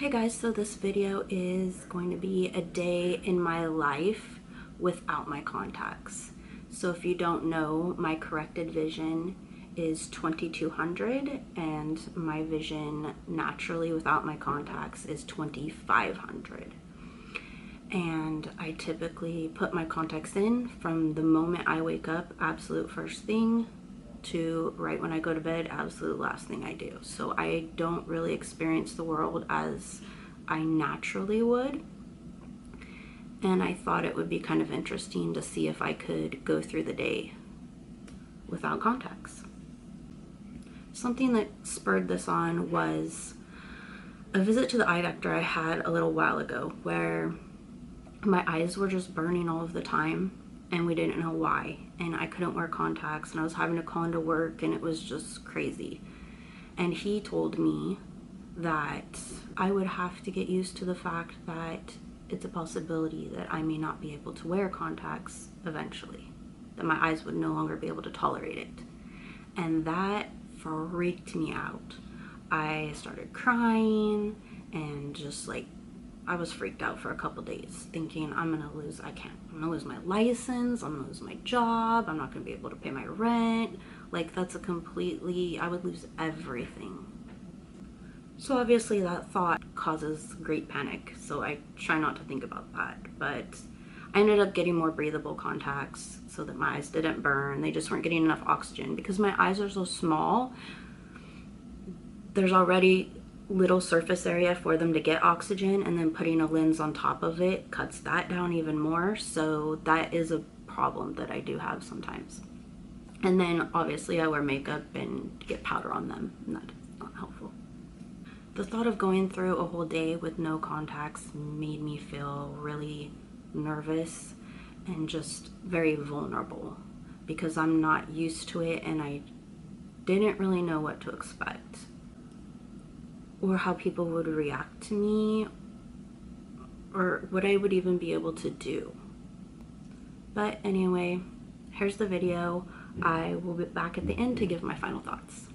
Hey guys, so this video is going to be a day in my life without my contacts. So if you don't know, my corrected vision is 2200 and my vision naturally without my contacts is 2500. And I typically put my contacts in from the moment I wake up, absolute first thing, to right when I go to bed, absolute last thing I do. So I don't really experience the world as I naturally would. And I thought it would be kind of interesting to see if I could go through the day without contacts. Something that spurred this on was a visit to the eye doctor I had a little while ago where my eyes were just burning all of the time and we didn't know why, and I couldn't wear contacts and I was having to call into work and it was just crazy. And he told me that I would have to get used to the fact that it's a possibility that I may not be able to wear contacts eventually, that my eyes would no longer be able to tolerate it. And that freaked me out. I started crying and just like, I was freaked out for a couple days thinking I'm gonna lose my license, I'm gonna lose my job, I'm not gonna be able to pay my rent. Like I would lose everything. So obviously that thought causes great panic, so I try not to think about that. But I ended up getting more breathable contacts so that my eyes didn't burn. They just weren't getting enough oxygen because my eyes are so small. There's already little surface area for them to get oxygen, and then putting a lens on top of it cuts that down even more. So that is a problem that I do have sometimes. And then obviously I wear makeup and get powder on them, and that's not helpful. The thought of going through a whole day with no contacts made me feel really nervous and just very vulnerable because I'm not used to it and I didn't really know what to expect or how people would react to me or what I would even be able to do. But anyway, here's the video. I will be back at the end to give my final thoughts.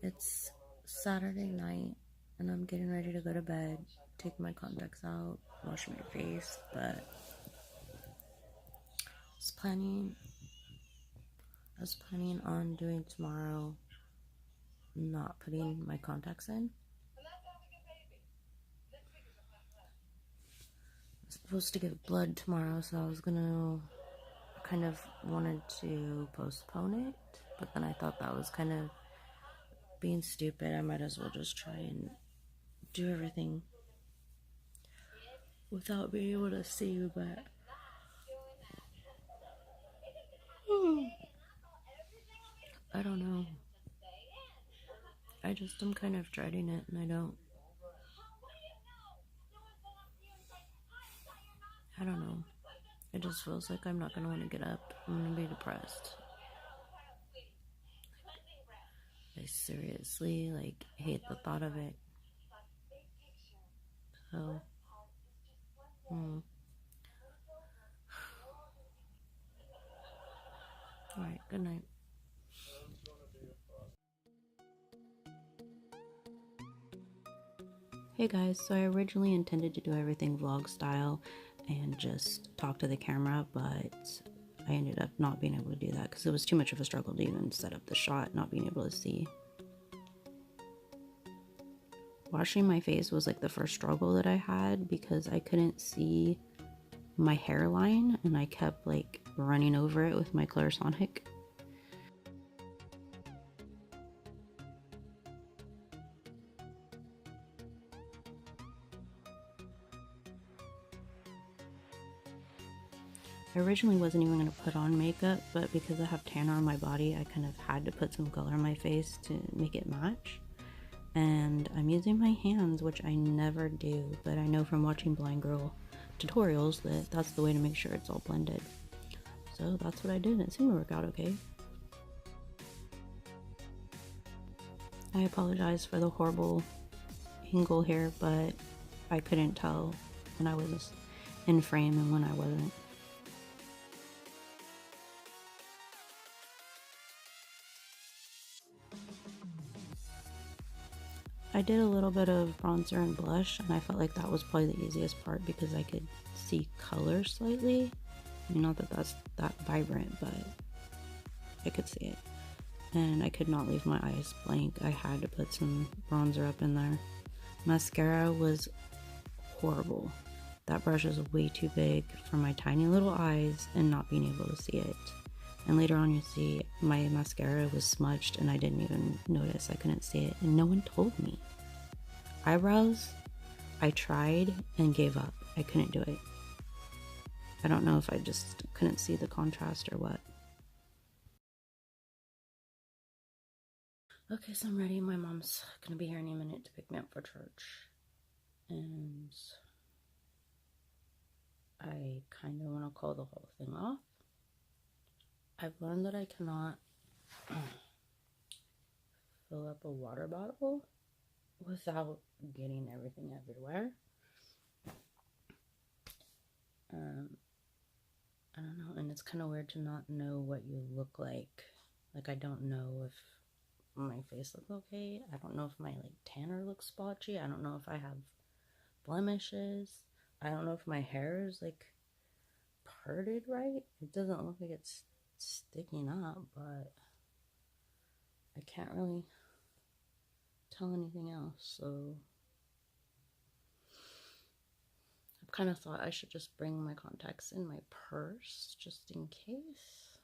It's Saturday night and I'm getting ready to go to bed, take my contacts out, wash my face, but I was planning on doing tomorrow not putting my contacts in. I'm supposed to give blood tomorrow, so I kind of wanted to postpone it, but then I thought that was kind of being stupid. I might as well just try and do everything without being able to see you, but I don't know. I'm kind of dreading it, and I don't know. It just feels like I'm not going to want to get up. I'm going to be depressed. I seriously, hate the thought of it. So, Alright, good night. Hey guys, so I originally intended to do everything vlog style and just talk to the camera, but I ended up not being able to do that because it was too much of a struggle to even set up the shot, not being able to see. Washing my face was like the first struggle that I had because I couldn't see my hairline and I kept like running over it with my Clarisonic. I originally wasn't even going to put on makeup, but because I have tanner on my body, I kind of had to put some color on my face to make it match. And I'm using my hands, which I never do, but I know from watching blind girl tutorials that that's the way to make sure it's all blended. So that's what I did, and it seemed to work out okay. I apologize for the horrible angle here, but I couldn't tell when I was in frame and when I wasn't. I did a little bit of bronzer and blush, and I felt like that was probably the easiest part because I could see color slightly. I mean, not that that's that vibrant, but I could see it. And I could not leave my eyes blank. I had to put some bronzer up in there. Mascara was horrible. That brush is way too big for my tiny little eyes and not being able to see it. And later on you see my mascara was smudged and I didn't even notice. I couldn't see it and no one told me. Eyebrows, I tried and gave up. I couldn't do it. I don't know if I just couldn't see the contrast or what. Okay, so I'm ready. My mom's gonna be here any minute to pick me up for church. And I kind of want to call the whole thing off. I've learned that I cannot fill up a water bottle without getting everything everywhere. I don't know, and it's kind of weird to not know what you look like. Like, I don't know if my face looks okay. I don't know if my tanner looks splotchy. I don't know if I have blemishes. I don't know if my hair is parted right. It doesn't look like it's sticking up, but I can't really tell anything else. So I've kind of thought I should just bring my contacts in my purse just in case.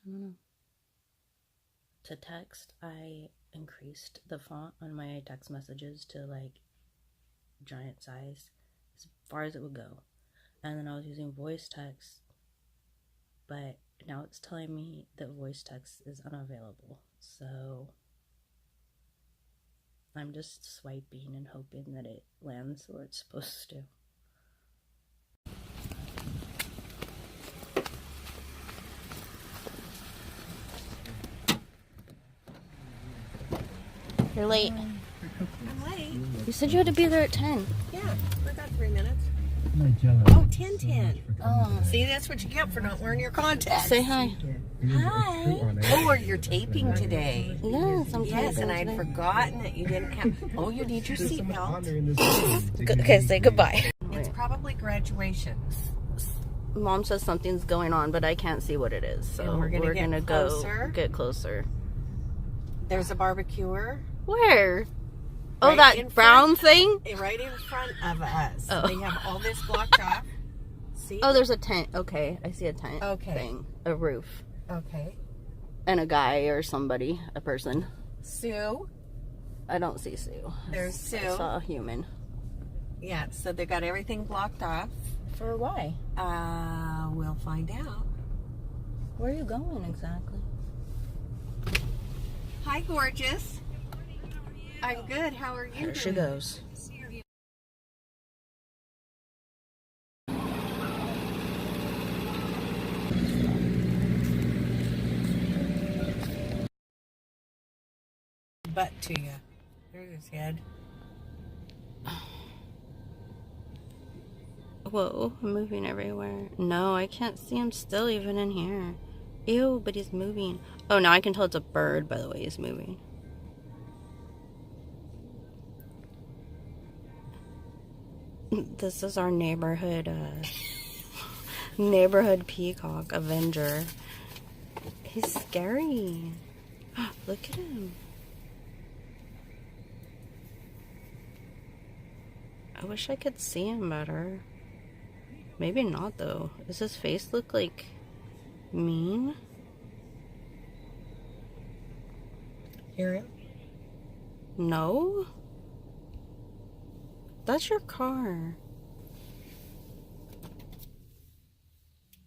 I don't know. To text, I increased the font on my text messages to giant size as far as it would go. And then I was using voice text, but now it's telling me that voice text is unavailable. So I'm just swiping and hoping that it lands where it's supposed to. You're late. I'm late. You said you had to be there at 10. Yeah, we got 3 minutes. Oh, 10:10. Oh. See, that's what you get for not wearing your contacts. Say hi. Hi. Oh, you're taping today. Yes, I'm Yes, and I'd forgotten that you didn't have. Oh, you need your seatbelt. Okay, say goodbye. It's probably graduation. Mom says something's going on, but I can't see what it is. So And we're gonna go get closer. There's a barbecuer. Where? Right Oh, that in brown thing? Right in front of us. Oh. They have all this blocked off. See? Oh, there's a tent. Okay, I see a tent Okay. thing. A roof. Okay. And a guy or somebody. A person. Sue. I don't see Sue. There's Sue. I saw a human. Yeah, so they got everything blocked off. For why? We'll find out. Where are you going exactly? Hi, gorgeous. I'm good. How are you There doing? she goes. Butt to you. There's his head. Whoa, I'm moving everywhere. No, I can't see him still even in here. Ew, but he's moving. Oh, now I can tell it's a bird by the way he's moving. This is our neighborhood peacock avenger. He's scary. Look at him. I wish I could see him better. Maybe not though. Does his face look mean? Hear him? No? That's your car.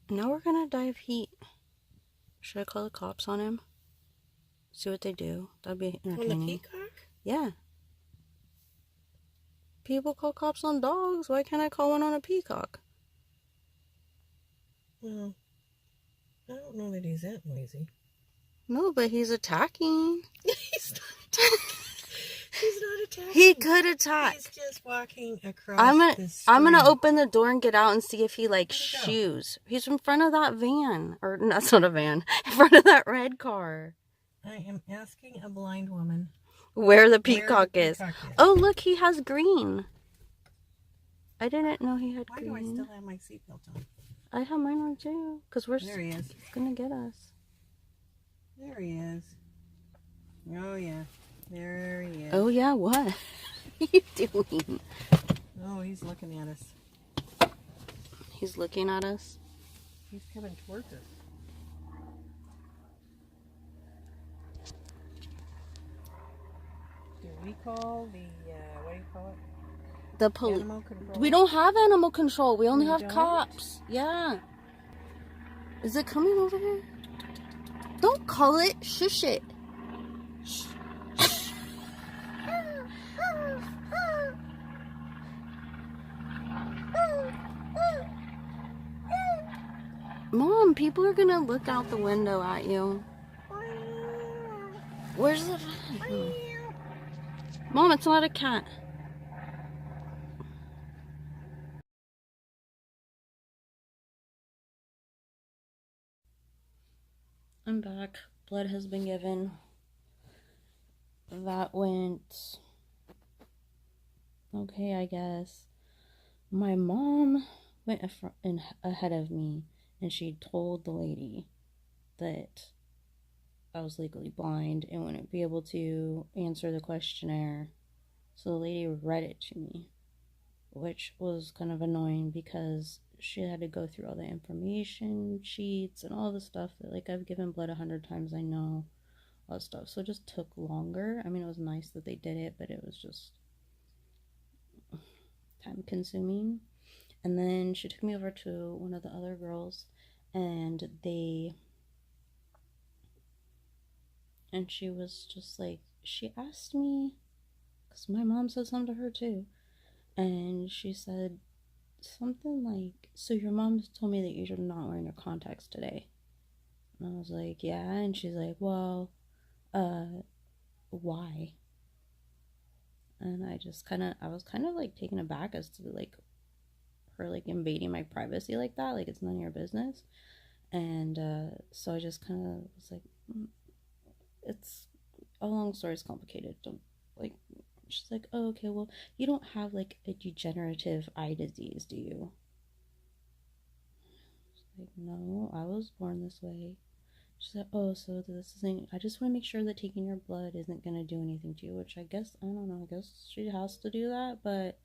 Now we're gonna die of heat. Should I call the cops on him? See what they do. That'd be entertaining. On the peacock? Yeah. People call cops on dogs. Why can't I call one on a peacock? Well, I don't know that he's that noisy. No, but he's attacking. He's not attacking. He's not attacking. He could attack. He's just walking across this street. I'm gonna open the door and get out and see if he like shoes. He's in front of that van. Or that's not a van. In front of that red car. I am asking a blind woman Where the Peacock is. Oh, look, he has green. I didn't know he had green. Why do I still have my seatbelt on? I have mine on too. Because we're there he is. Gonna get us. There he is. Oh, yeah. There he is. Oh, yeah, what? What are you doing? Oh, he's looking at us. He's looking at us? He's coming towards us. Do we call the, what do you call it? The police. Animal control? We don't have animal control. We only have cops. Yeah. Is it coming over here? Don't call it. Shush it. Shh. Mom, people are gonna look out the window at you. Where's the... Mom, it's not a cat. I'm back. Blood has been given. That went okay, I guess. My mom went ahead of me, and she told the lady that I was legally blind and wouldn't be able to answer the questionnaire. So the lady read it to me, which was kind of annoying because she had to go through all the information sheets and all the stuff that, like, I've given blood 100 times, I know all that stuff. So it just took longer. I mean, it was nice that they did it, but it was just time consuming. And then she took me over to one of the other girls, and she was just like, she asked me, because my mom said something to her too, and she said something like, so your mom told me that you're not wearing your contacts today. And I was like, yeah. And she's like, well, why? And I was kind of like taken aback as to like her like invading my privacy like that, like it's none of your business. And so I just kind of was like, it's a long story, it's complicated. Don't like. She's like, oh, okay, well, you don't have like a degenerative eye disease, do you? She's like, no, I was born this way. She's like, oh, so this isn't, I just want to make sure that taking your blood isn't going to do anything to you, which I guess, I don't know, I guess she has to do that, but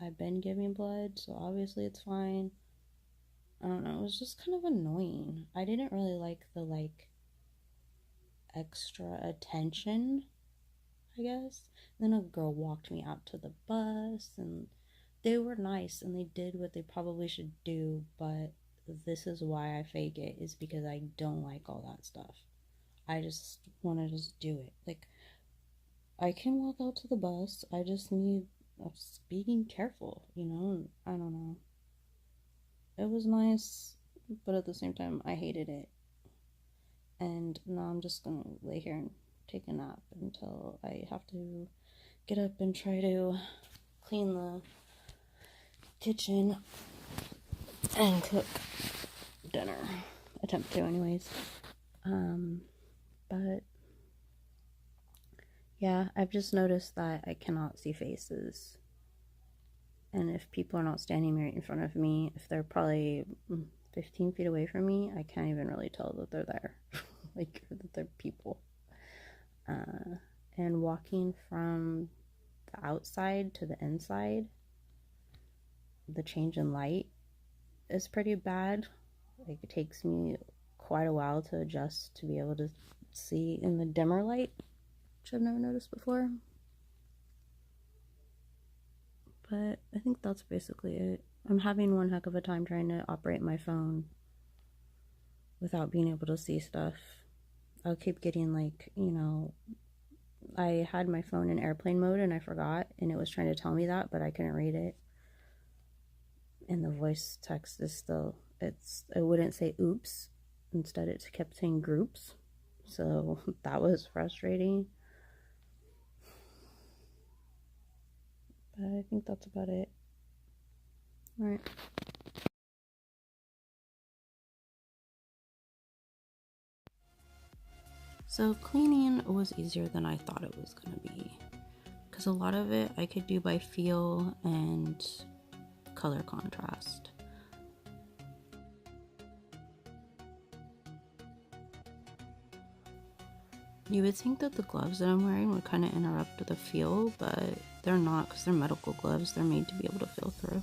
I've been giving blood, so obviously it's fine. I don't know, it was just kind of annoying. I didn't really like the, like, extra attention, I guess. And then a girl walked me out to the bus, and they were nice, and they did what they probably should do, but this is why I fake it, is because I don't like all that stuff. I just want to just do it. Like, I can walk out to the bus, I just need being careful, you know? I don't know. It was nice, but at the same time, I hated it. And now I'm just gonna lay here and take a nap until I have to get up and try to clean the kitchen and cook dinner. Attempt to, anyways. But yeah, I've just noticed that I cannot see faces. And if people are not standing right in front of me, if they're probably 15 feet away from me, I can't even really tell that they're there. Like, that they're people. And walking from the outside to the inside, the change in light is pretty bad. Like, it takes me quite a while to adjust to be able to see in the dimmer light, which I've never noticed before. But I think that's basically it. I'm having one heck of a time trying to operate my phone without being able to see stuff. I'll keep getting, like, you know, I had my phone in airplane mode and I forgot, and it was trying to tell me that, but I couldn't read it. And the voice text is still, it wouldn't say oops. Instead, it kept saying groups. So that was frustrating. But I think that's about it. Alright. So cleaning was easier than I thought it was going to be, because a lot of it I could do by feel and color contrast. You would think that the gloves that I'm wearing would kind of interrupt the feel, but they're not, because they're medical gloves. They're made to be able to feel through.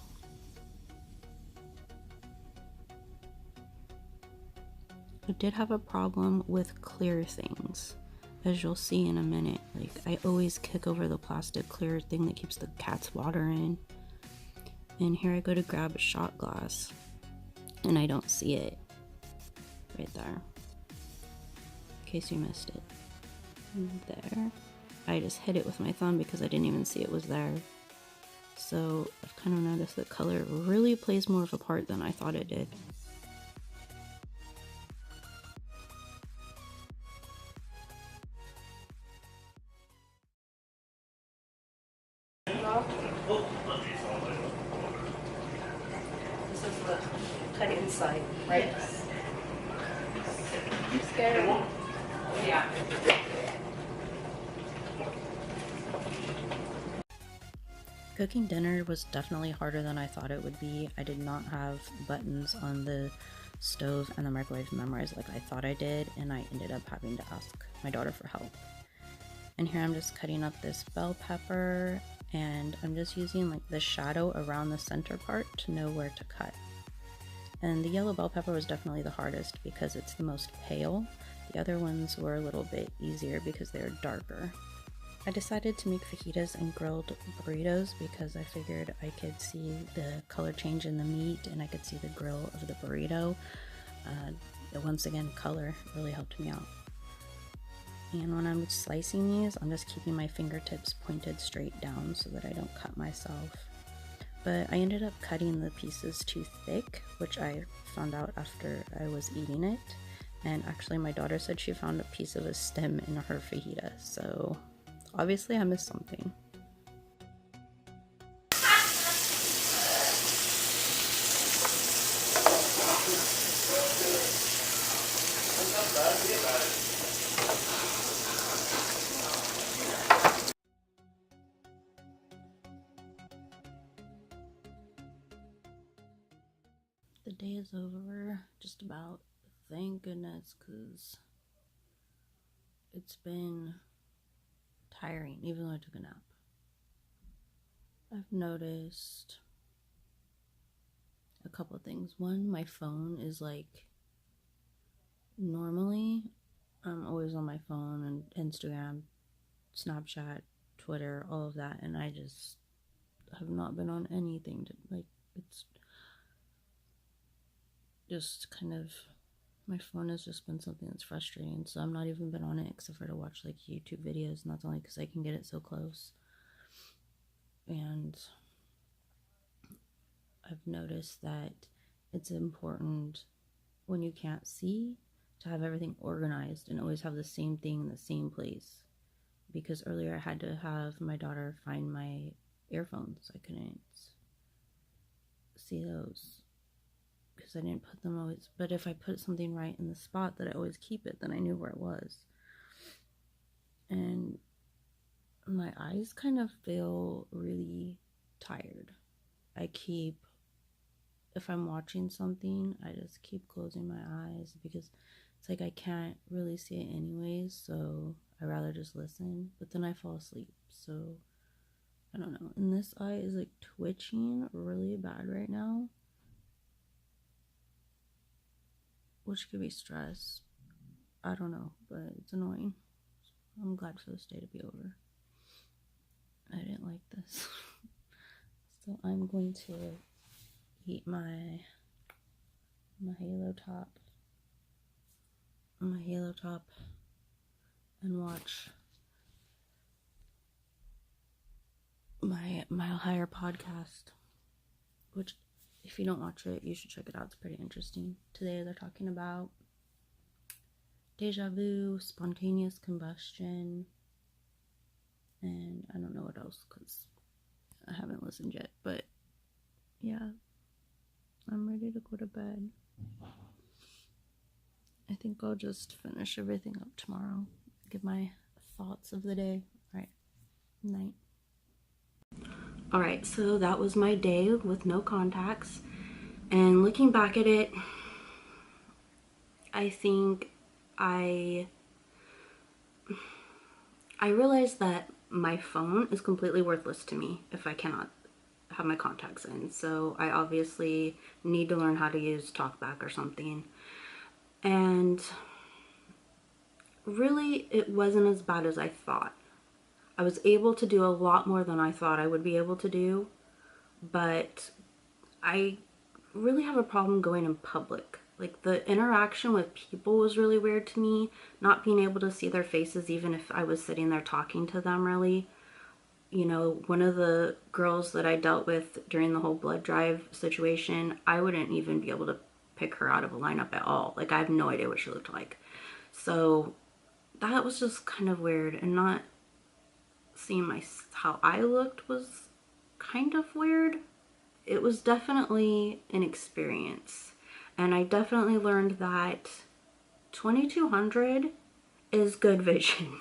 I did have a problem with clear things, as you'll see in a minute. Like, I always kick over the plastic clear thing that keeps the cat's water in. And here I go to grab a shot glass, and I don't see it. Right there. In case you missed it. There. I just hit it with my thumb because I didn't even see it was there. So I've kind of noticed that color really plays more of a part than I thought it did. This is the cut inside, right? Yes. I'm scared. Yeah. Cooking dinner was definitely harder than I thought it would be. I did not have buttons on the stove and the microwave memorized like I thought I did, and I ended up having to ask my daughter for help. And here I'm just cutting up this bell pepper, and I'm just using like the shadow around the center part to know where to cut. And the yellow bell pepper was definitely the hardest because it's the most pale. The other ones were a little bit easier because they're darker. I decided to make fajitas and grilled burritos because I figured I could see the color change in the meat and I could see the grill of the burrito. Once again, color really helped me out. And when I'm slicing these, I'm just keeping my fingertips pointed straight down so that I don't cut myself. But I ended up cutting the pieces too thick, which I found out after I was eating it. And actually my daughter said she found a piece of a stem in her fajita, so obviously I missed something. The day is over, just about. Thank goodness, because it's been tiring, even though I took a nap. I've noticed a couple of things. One, my phone is like, normally I'm always on my phone and Instagram, Snapchat, Twitter, all of that, and I just have not been on anything to, like, it's just kind of, my phone has just been something that's frustrating, so I'm not even been on it except for to watch like YouTube videos, and that's only because I can get it so close. And I've noticed that it's important when you can't see to have everything organized and always have the same thing in the same place, because earlier I had to have my daughter find my earphones. I couldn't see those because I didn't put them always, but if I put something right in the spot that I always keep it, then I knew where it was. And my eyes kind of feel really tired. If I'm watching something, I just keep closing my eyes because it's like I can't really see it anyways, so I rather just listen, but then I fall asleep. So I don't know. And this eye is like twitching really bad right now, which could be stress. I don't know, but it's annoying. I'm glad for this day to be over. I didn't like this. So I'm going to eat my Halo Top. And watch my Mile Higher podcast, which if you don't watch it, you should check it out. It's pretty interesting. Today they're talking about deja vu, spontaneous combustion, and I don't know what else because I haven't listened yet, but yeah, I'm ready to go to bed. I think I'll just finish everything up tomorrow. Give my thoughts of the day. All right, night. All right, so that was my day with no contacts. And looking back at it, I think I realized that my phone is completely worthless to me if I cannot have my contacts in. So I obviously need to learn how to use TalkBack or something. And really, it wasn't as bad as I thought. I was able to do a lot more than I thought I would be able to do, but I really have a problem going in public. Like, the interaction with people was really weird to me, not being able to see their faces even if I was sitting there talking to them, really. You know, one of the girls that I dealt with during the whole blood drive situation, I wouldn't even be able to pick her out of a lineup at all. Like, I have no idea what she looked like. So that was just kind of weird, and not seeing how I looked was kind of weird. It was definitely an experience, and I definitely learned that 2200 is good vision.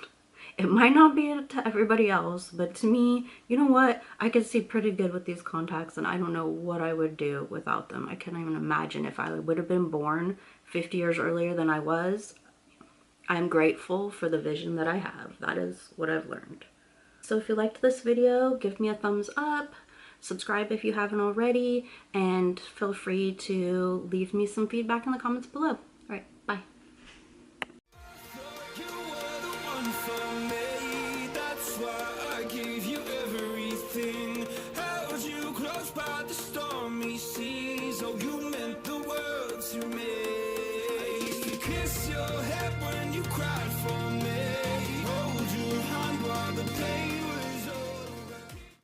It might not be to everybody else, but to me, you know what? I could see pretty good with these contacts, and I don't know what I would do without them. I can't even imagine if I would have been born 50 years earlier than I was. I'm grateful for the vision that I have. That is what I've learned. So if you liked this video, give me a thumbs up, subscribe if you haven't already, and feel free to leave me some feedback in the comments below. All right, bye. Kiss